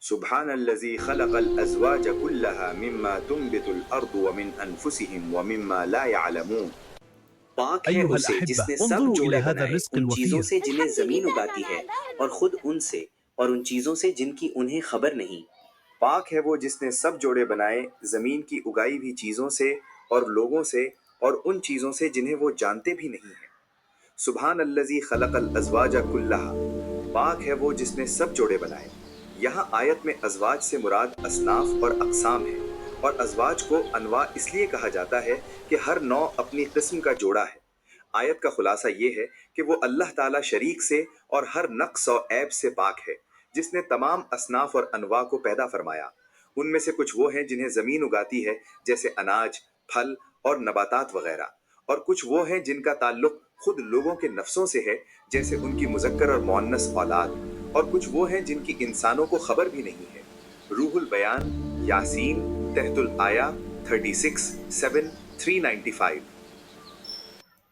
सुब्हानल्लज़ी खलक़ल अज़वाज कुल्लहा मिम्मा तुंबितुल अर्दु व मिन अनफुसिहिम व मिम्मा ला यअलमून। पाक है أيها उसे الأحبة، जिसने सब انظروا إلى जोड़े هذا बनाए الرزق उन चीजों الوفير. से जिन्हें जमीन उगाती है और खुद उनसे और उन चीजों से जिनकी उन्हें खबर नहीं। पाक है वो जिसने सब जोड़े बनाए जमीन की उगाई हुई चीजों से और लोगों से और उन चीजों से जिन्हें वो जानते भी नहीं है। सुबहान अल्लज़ी खलक़ल अज़वाजा कुल्लहा, पाक है वो जिसने सब जोड़े बनाए। यहाँ आयत में अज़वाज से मुराद असनाफ और अक़साम है, और अज़वाज को अनवा इसलिए कहा जाता है कि हर नौ अपनी किस्म का जोड़ा है। आयत का खुलासा ये है कि वो अल्लाह ताला शरीक से और हर नक्स और ऐब से पाक है, जिसने तमाम असनाफ और अनवा को पैदा फरमाया। उनमें से कुछ वो हैं जिन्हें ज़मीन उगाती है, जैसे अनाज, फल और नबातात वगैरह, और कुछ वो हैं जिनका ताल्लुक खुद लोगों के नफ्सों से है, जैसे उनकी मुज़क्कर और मुअन्नस औलाद, और कुछ वो हैं जिनकी इंसानों को खबर भी नहीं है। रूहुल बयान, यासीन, तहतुल आया 36, 7, 395।